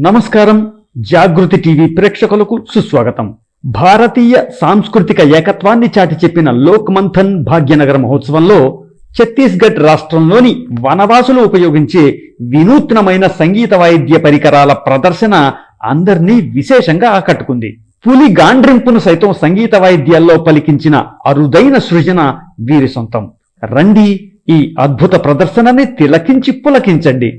నమస్కారం జాగృతి టీవీ ప్రేక్షకులకు సుస్వాగతం. భారతీయ సాంస్కృతిక ఏకత్వాన్ని చాటి చెప్పిన లోక్ మంథన్ భాగ్యనగర మహోత్సవంలో ఛత్తీస్గఢ్ రాష్ట్రంలోని వనవాసులు ఉపయోగించే వినూత్నమైన సంగీత వాయిద్య పరికరాల ప్రదర్శన అందర్నీ విశేషంగా ఆకట్టుకుంది. పులి గాండ్రింపును సైతం సంగీత వాయిద్యాల్లో పలికించిన అరుదైన సృజన వీరి సొంతం. రండి, ఈ అద్భుత ప్రదర్శనని తిలకించి పులకించండి.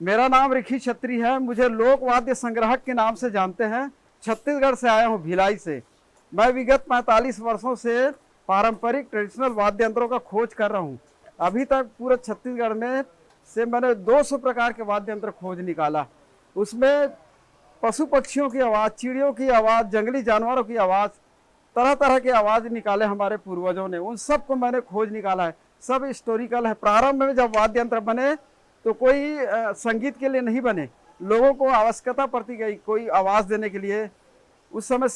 मेरा नाम रिखी छत्री है। मुझे लोक वाद्य संग्राहक के नाम से जानते हैं। छत्तीसगढ़ से आया हूँ, भिलाई से। मैं विगत 45 वर्षों से पारंपरिक ट्रेडिशनल वाद्य यंत्रों का खोज कर रहा हूँ। अभी तक पूरे छत्तीसगढ़ में से मैंने 200 प्रकार के वाद्य यंत्र खोज निकाला। उसमें पशु पक्षियों की आवाज़, चिड़ियों की आवाज़, जंगली जानवरों की आवाज़, तरह तरह की आवाज़ निकाले हमारे पूर्वजों ने। उन सब को मैंने खोज निकाला है। सब हिस्टोरिकल है। प्रारंभ में जब वाद्य यंत्र बने तो कोई संगीत के लिए नहीं बने, लोगों को आवश्यकता पड़ती गई कोई आवाज़ देने के लिए। उस समय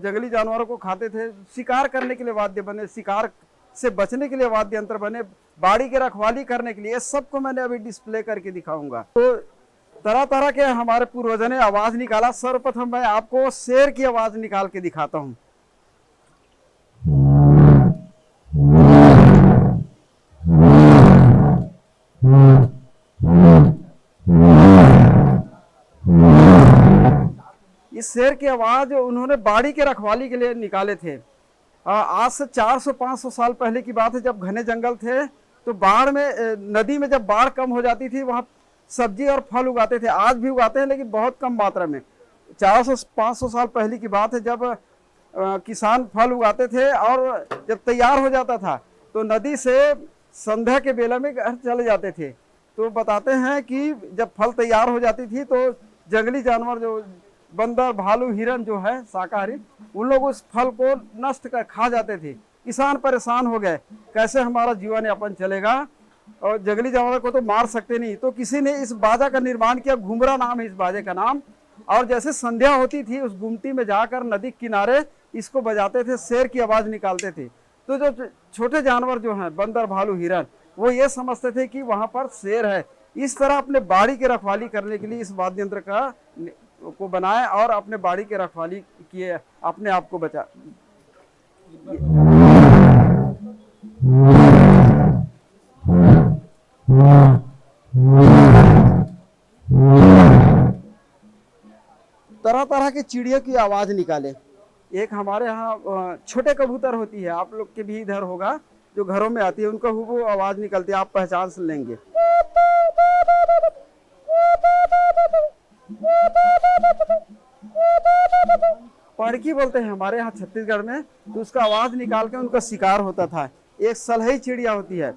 जंगली जानवरों को खाते थे, शिकार करने के लिए वाद्य बने, शिकार से बचने के लिए वाद्य यंत्र बने, बाड़ी की रखवाली करने के लिए। सबको मैंने अभी डिस्प्ले करके दिखाऊंगा। तो तरह तरह के हमारे पूर्वजों ने आवाज़ निकाला। सर्वप्रथम मैं आपको शेर की आवाज़ निकाल के दिखाता हूँ। इस शेर की आवाज़ उन्होंने बाड़ी के रखवाली के लिए निकाले थे। आज से 400-500 साल पहले की बात है, जब घने जंगल थे तो बाढ़ में, नदी में जब बाढ़ कम हो जाती थी, वहाँ सब्जी और फल उगाते थे। आज भी उगाते हैं लेकिन बहुत कम मात्रा में। 400-500 साल पहले की बात है, जब किसान फल उगाते थे और जब तैयार हो जाता था तो नदी से संध्या के बेला में घर चले जाते थे। तो बताते हैं कि जब फल तैयार हो जाती थी तो जंगली जानवर, जो बंदर, भालू, हिरन जो है शाकाहारी, उन लोग उस फल को नष्ट कर खा जाते थे। किसान परेशान हो गए, कैसे हमारा जीवन यापन चलेगा, और जंगली जानवर को तो मार सकते नहीं। तो किसी ने इस बाजा का निर्माण किया। घुमरा नाम है इस बाजे का नाम। और जैसे संध्या होती थी, उस गुमटी में जाकर नदी किनारे इसको बजाते थे, शेर की आवाज़ निकालते थे। तो जो छोटे जानवर जो हैं, बंदर, भालू, हिरन, वो ये समझते थे कि वहाँ पर शेर है। इस तरह अपने बाड़ी की रखवाली करने के लिए इस वाद्य यंत्र को बनाए और अपने बाड़ी की रखवाली किए, अपने आप को बचा। तरह तरह की चिड़ियों की आवाज़ निकाले। एक हमारे यहाँ छोटे कबूतर होती है, आप लोग के भी इधर होगा, जो घरों में आती है, उनका वो आवाज़ निकलती है, आप पहचान से लेंगे। पड़की बोलते हैं हमारे यहाँ छत्तीसगढ़ में। तो उसका आवाज़ निकाल के उनका शिकार होता था। एक सलहई चिड़िया होती है,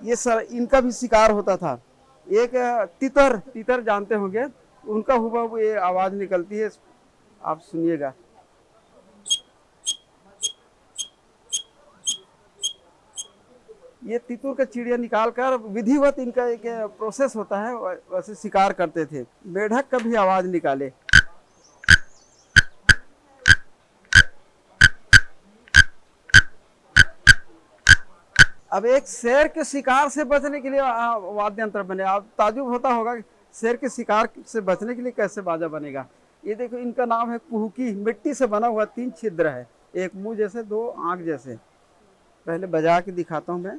ये इनका भी शिकार होता था। एक तितर जानते होंगे, उनका हुबहू ये आवाज़ निकलती है, आप सुनिएगा। ये तितुर का चिड़िया निकालकर विधिवत इनका एक प्रोसेस होता है, वैसे शिकार करते थे। मेढक का भी आवाज़ निकाले। अब एक शेर के शिकार से बचने के लिए वाद्य यंत्र बने। आप ताजुब होता होगा कि शेर के शिकार से बचने के लिए कैसे बाजा बनेगा। ये देखो, इनका नाम है कुहुकी। मिट्टी से बना हुआ 3 छिद्र है। एक मुंह जैसे, दो आंख जैसे। पहले बजा के दिखाता हूँ मैं।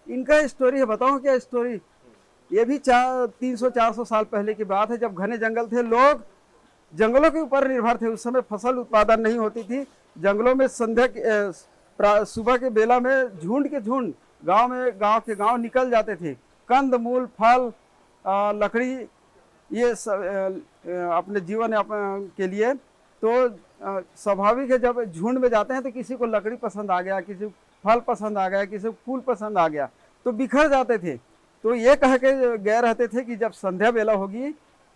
इनका स्टोरी है, बताओ क्या स्टोरी। ये भी 300-400 साल पहले की बात है, जब घने जंगल थे, लोग जंगलों के ऊपर निर्भर थे। उस समय फसल उत्पादन नहीं होती थी। जंगलों में सुबह के बेला में झुंड के झुंड गांव के गांव निकल जाते थे। कंद मूल, फल, लकड़ी, ये सब अपने जीवन के लिए। तो स्वाभाविक है, जब झुंड में जाते हैं तो किसी को लकड़ी पसंद आ गया, किसी को फल पसंद आ गया, किसी को फूल पसंद आ गया, तो बिखर जाते थे। तो ये कह के गए रहते थे कि जब संध्या बेला होगी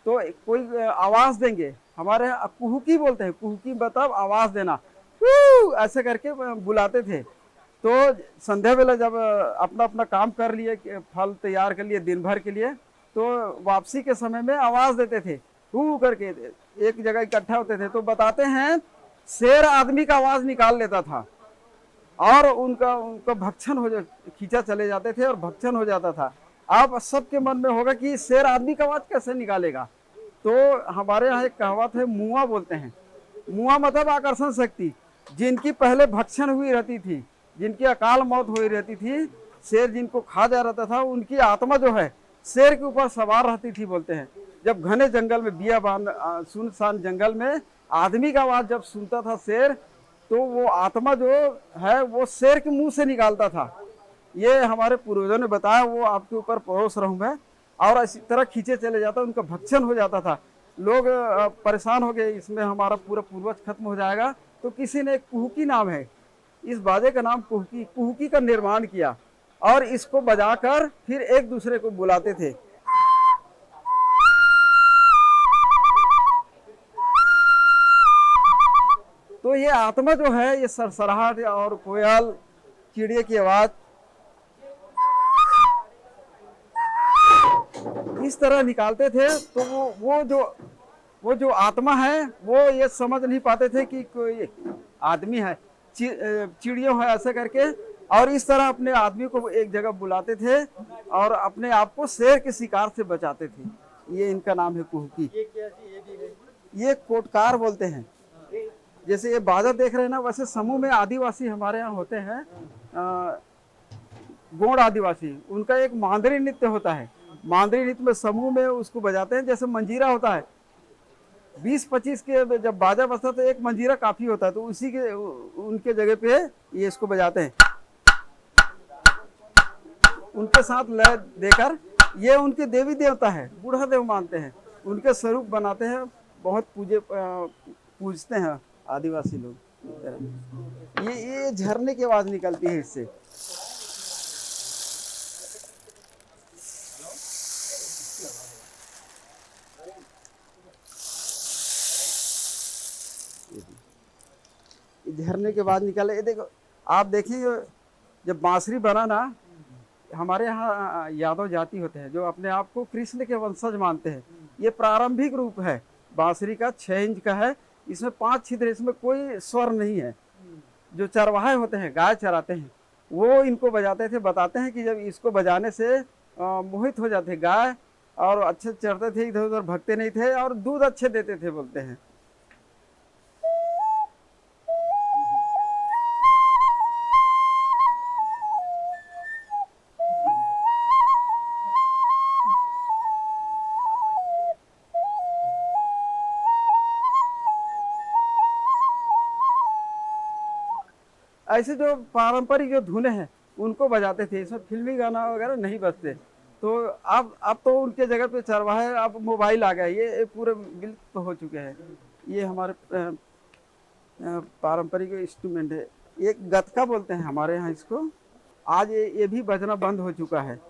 तो कोई आवाज़ देंगे। हमारे यहाँ कुहुकी बोलते हैं, कुहुकी मतलब आवाज़ देना, ऐसे करके बुलाते थे। तो संध्या बेला जब अपना अपना काम कर लिए, फल तैयार कर लिए दिन भर के लिए, तो वापसी के समय में आवाज़ देते थे, हू करके एक जगह इकट्ठा होते थे। तो बताते हैं शेर आदमी का आवाज़ निकाल लेता था और उनका भक्षण खींचा चले जाते थे और भक्षण हो जाता था। आप सबके मन में होगा कि शेर आदमी का आवाज़ कैसे निकालेगा। तो हमारे यहाँ एक कहावत है, मुआ बोलते हैं। मुआ मतलब आकर्षण शक्ति। जिनकी पहले भक्षण हुई रहती थी, जिनकी अकाल मौत हुई रहती थी, शेर जिनको खा जा रहता था, उनकी आत्मा जो है शेर के ऊपर सवार रहती थी, बोलते हैं। जब घने जंगल में, बियाबान सुनसान जंगल में आदमी का आवाज़ जब सुनता था शेर, तो वो आत्मा जो है वो शेर के मुंह से निकालता था। ये हमारे पूर्वजों ने बताया, वो आपके ऊपर परोस रहा हूँ मैं। और इसी तरह खींचे चले जाता, उनका भक्षण हो जाता था। लोग परेशान हो गए, इसमें हमारा पूरा पूर्वज खत्म हो जाएगा। तो किसी ने, कुहुकी नाम है इस बाजे का, नाम कुहुकी का निर्माण किया और इसको बजाकर फिर एक दूसरे को बुलाते थे। तो ये आत्मा जो है, ये सरसराहट और कोयल, चिड़िया की आवाज़ इस तरह निकालते थे। तो वो जो आत्मा है, वो ये समझ नहीं पाते थे कि कोई आदमी है, चिड़ियों है, ऐसे करके। और इस तरह अपने आदमी को एक जगह बुलाते थे और अपने आप को शेर के शिकार से बचाते थे। ये इनका नाम है कुहुकी। ये कोटकार बोलते हैं। जैसे ये बाजा देख रहे हैं ना, वैसे समूह में आदिवासी हमारे यहाँ होते हैं, गोंड आदिवासी, उनका एक मांदरी नृत्य होता है। मांदरी नृत्य में समूह में उसको बजाते हैं। जैसे मंजीरा होता है, 20-25 के जब बाजा बजता तो एक मंजीरा काफी होता है, तो उसी के उनके जगह पे ये इसको बजाते हैं। उनके साथ लय देकर, ये उनके देवी देवता है, बूढ़ा देव मानते हैं, उनके स्वरूप बनाते हैं। बहुत पूजते हैं आदिवासी लोग। ये झरने की आवाज निकलती है इससे। झरने के बाद निकाले। ये देखो, आप देखिए, जब बांसुरी बना ना, हमारे यहाँ यादव जाति होते हैं जो अपने आप को कृष्ण के वंशज मानते हैं। ये प्रारंभिक रूप है बांसुरी का, 6 इंच का है। इसमें 5 छिद्र, इसमें कोई स्वर नहीं है। जो चरवाहे होते हैं, गाय चराते हैं, वो इनको बजाते थे। बताते हैं कि जब इसको बजाने से मोहित हो जाते गाय और अच्छे चरते थे, इधर उधर भगते नहीं थे और दूध अच्छे देते थे, बोलते हैं। ऐसे जो पारंपरिक जो धुनें हैं उनको बजाते थे। इसमें फिल्मी गाना वगैरह नहीं बजते। तो अब तो उनके जगह पे चरवाहे, अब मोबाइल आ गया, ये पूरे विलुप्त हो चुके हैं। ये हमारे पारंपरिक इंस्ट्रूमेंट है। एक गतका बोलते हैं हमारे यहाँ इसको। आज ये भी बजना बंद हो चुका है।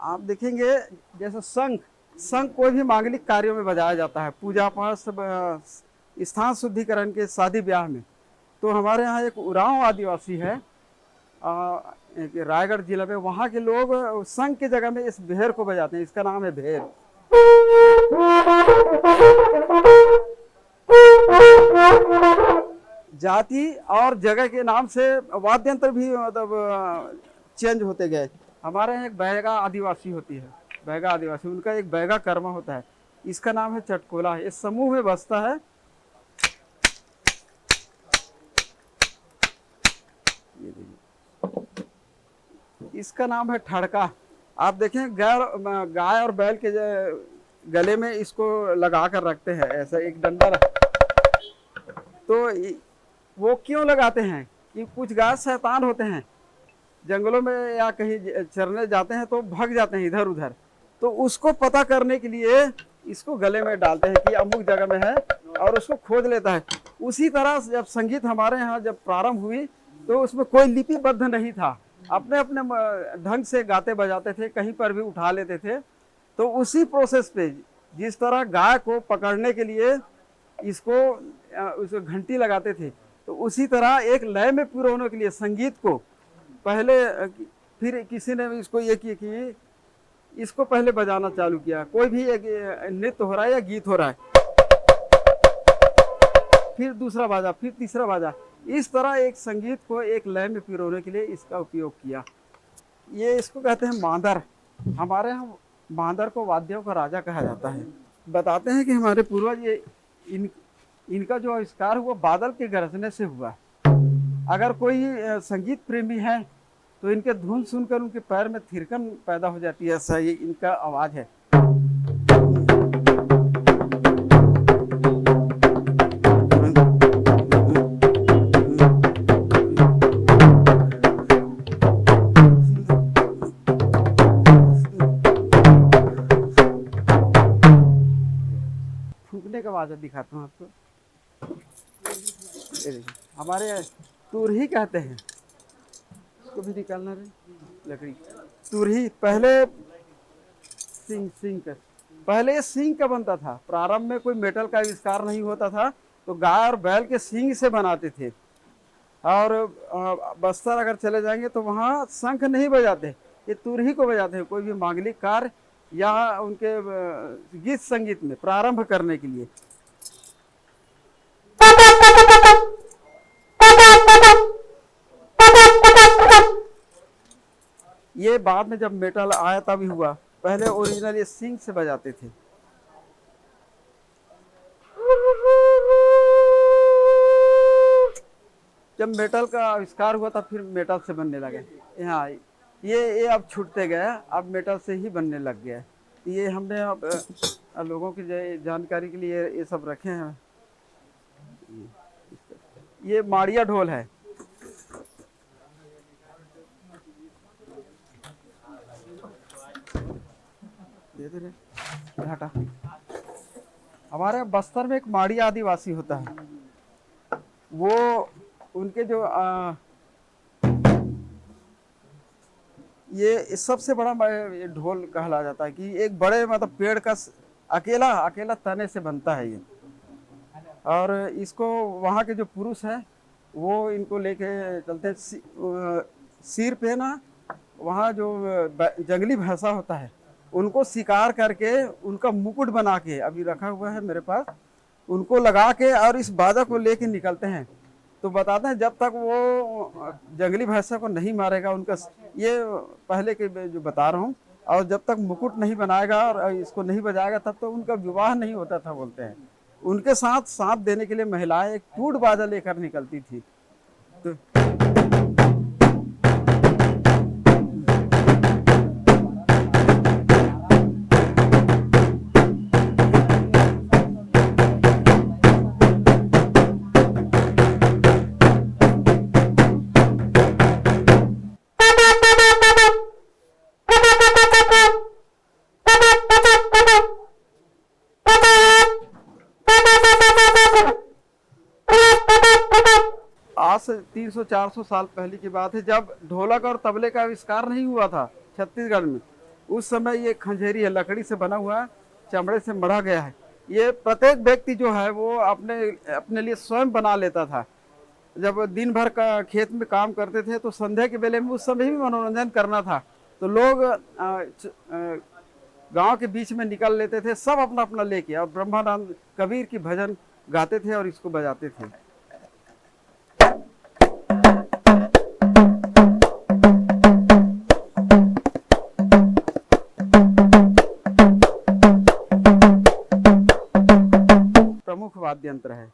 आप देखेंगे जैसे शंख, शंख कोई भी मांगलिक कार्यों में बजाया जाता है, पूजा पाठ सब, स्थान शुद्धिकरण के, शादी ब्याह में। तो हमारे यहाँ एक उरांव आदिवासी है एक रायगढ़ जिला में, वहाँ के लोग शंख की जगह में इस भेर को बजाते हैं, इसका नाम है भेर। जाति और जगह के नाम से वाद्य यंत्र भी मतलब चेंज होते गए। हमारे यहाँ एक बैगा आदिवासी होती है, बैगा आदिवासी, उनका एक बैगा कर्मा होता है, इसका नाम है चटकोला। इस समूह में बसता है। ये इसका नाम है ठड़का। आप देखें गाय और बैल के गले में इसको लगा कर रखते हैं, ऐसा एक डंडा तो वो क्यों लगाते हैं कि कुछ गाय शैतान होते हैं, जंगलों में या कहीं चरने जाते हैं तो भाग जाते हैं इधर उधर, तो उसको पता करने के लिए इसको गले में डालते हैं कि अमुक जगह में है, और उसको खोज लेता है। उसी तरह जब संगीत हमारे यहाँ जब प्रारंभ हुई तो उसमें कोई लिपिबद्ध नहीं था, अपने अपने ढंग से गाते बजाते थे, कहीं पर भी उठा लेते थे। तो उसी प्रोसेस पे जिस तरह गाय को पकड़ने के लिए इसको उसको घंटी लगाते थे, तो उसी तरह एक लय में पूरा होने के लिए संगीत को पहले, फिर किसी ने इसको ये किया कि इसको पहले बजाना चालू किया। कोई भी एक नृत्य हो रहा है या गीत हो रहा है, फिर दूसरा बाजा, फिर तीसरा बाजा, इस तरह एक संगीत को एक लय में पिरोने के लिए इसका उपयोग किया। ये इसको कहते हैं मांदर। हमारे यहाँ मांदर को वाद्यों का राजा कहा जाता है। बताते हैं कि हमारे पूर्वज ये इनका जो आविष्कार हुआ बादल के गरजने से हुआ। अगर कोई संगीत प्रेमी है तो इनके धुन सुनकर उनके पैर में थिरकन पैदा हो जाती है, ऐसा ये इनका आवाज है। फूंकने का आवाज दिखाता हूँ आपको। हमारे तुरही कहते हैं, इसको भी निकालना रे लकड़ी। तुरही पहले सिंग का, पहले सिंग का बनता था। प्रारंभ में कोई मेटल का आविष्कार नहीं होता था, तो गाय और बैल के सींग से बनाते थे। और बस्तर अगर चले जाएंगे तो वहाँ शंख नहीं बजाते, ये तुरही को बजाते हैं कोई भी मांगलिक कार्य या उनके गीत संगीत में प्रारंभ करने के लिए। ये बाद में जब मेटल आया तभी हुआ, पहले ओरिजिनल ये सिंग से बजाते थे। जब मेटल का आविष्कार हुआ था फिर मेटल से बनने लगे। यहाँ ये अब छूटते गए, अब मेटल से ही बनने लग गया। ये हमने अब लोगों की जानकारी के लिए ये सब रखे हैं। ये माड़िया ढोल है। घाटा हमारे बस्तर में एक माड़िया आदिवासी होता है, वो उनके जो ये सबसे बड़ा ये ढोल कहला जाता है कि एक बड़े मतलब पेड़ का अकेला तने से बनता है ये। और इसको वहाँ के जो पुरुष है वो इनको लेके चलते हैं। सिर पे ना वहाँ जो जंगली भैंसा होता है उनको शिकार करके उनका मुकुट बना के अभी रखा हुआ है मेरे पास, उनको लगा के और इस बाजा को लेके निकलते हैं। तो बताते हैं जब तक वो जंगली भैंसा को नहीं मारेगा, उनका ये पहले के जो बता रहा हूँ, और जब तक मुकुट नहीं बनाएगा और इसको नहीं बजाएगा तब तो उनका विवाह नहीं होता था बोलते हैं। उनके साथ देने के लिए महिलाएं एक टूट बाजा लेकर निकलती थी। तो आज से 300-400 साल पहले की बात है, जब ढोलक और तबले का आविष्कार नहीं हुआ था छत्तीसगढ़ में। उस समय ये खंजरी है, लकड़ी से बना हुआ है, चमड़े से मढ़ा गया है। ये प्रत्येक व्यक्ति जो है वो अपने लिए स्वयं बना लेता था। जब दिन भर का खेत में काम करते थे तो संध्या के बेले में उस समय भी मनोरंजन करना था, तो लोग गांव के बीच में निकल लेते थे, सब अपना अपना लेके, और ब्रह्मानंद कबीर की भजन गाते थे और इसको बजाते थे। प्रमुख वाद्य यंत्र है।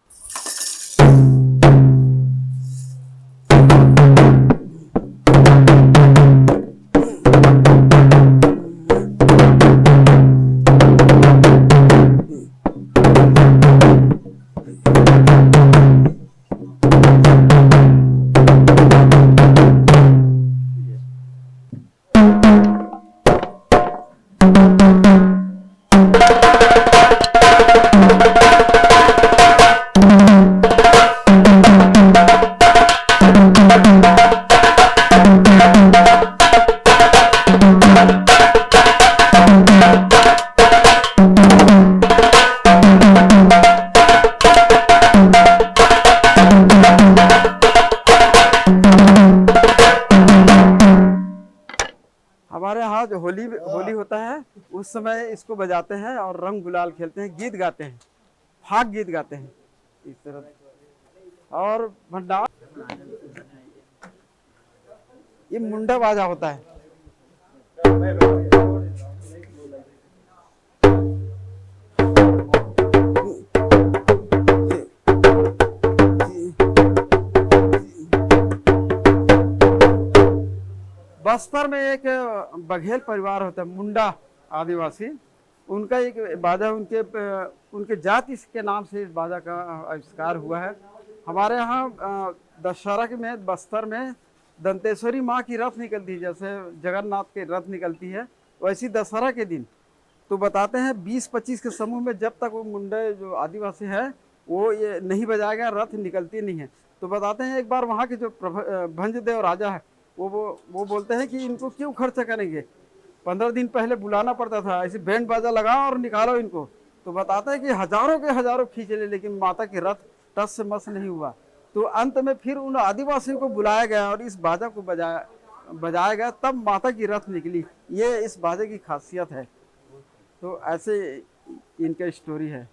हमारे यहाँ जो होली होता है उस समय इसको बजाते हैं और रंग गुलाल खेलते हैं, गीत गाते हैं, फाग गीत गाते हैं इस तरह। और भंडार, ये मुंडा बाजा होता है। बस्तर में एक बघेल परिवार होता है, मुंडा आदिवासी, उनका एक बाजा, उनके जाति के नाम से इस बाजा का आविष्कार हुआ है। हमारे यहाँ दशहरा के में बस्तर में दंतेश्वरी माँ की रथ निकलती है, जैसे जगन्नाथ की रथ निकलती है, वैसी दशहरा के दिन तो बताते हैं 20-25 के समूह में जब तक वो मुंडे जो आदिवासी है वो ये नहीं बजाएगा, रथ निकलती नहीं है। तो बताते हैं एक बार वहाँ के जो भंजदेव राजा है वो बोलते हैं कि इनको क्यों खर्चा करेंगे, 15 दिन पहले बुलाना पड़ता था, ऐसे बैंड बाजा लगाओ और निकालो इनको। तो बताते हैं कि हजारों के हजारों खींच ले, लेकिन माता की रथ टस से मस नहीं हुआ। तो अंत में फिर उन आदिवासियों को बुलाया गया और इस बाजा को बजाया गया, तब माता की रथ निकली। ये इस बाजे की खासियत है। तो ऐसे इनका स्टोरी है।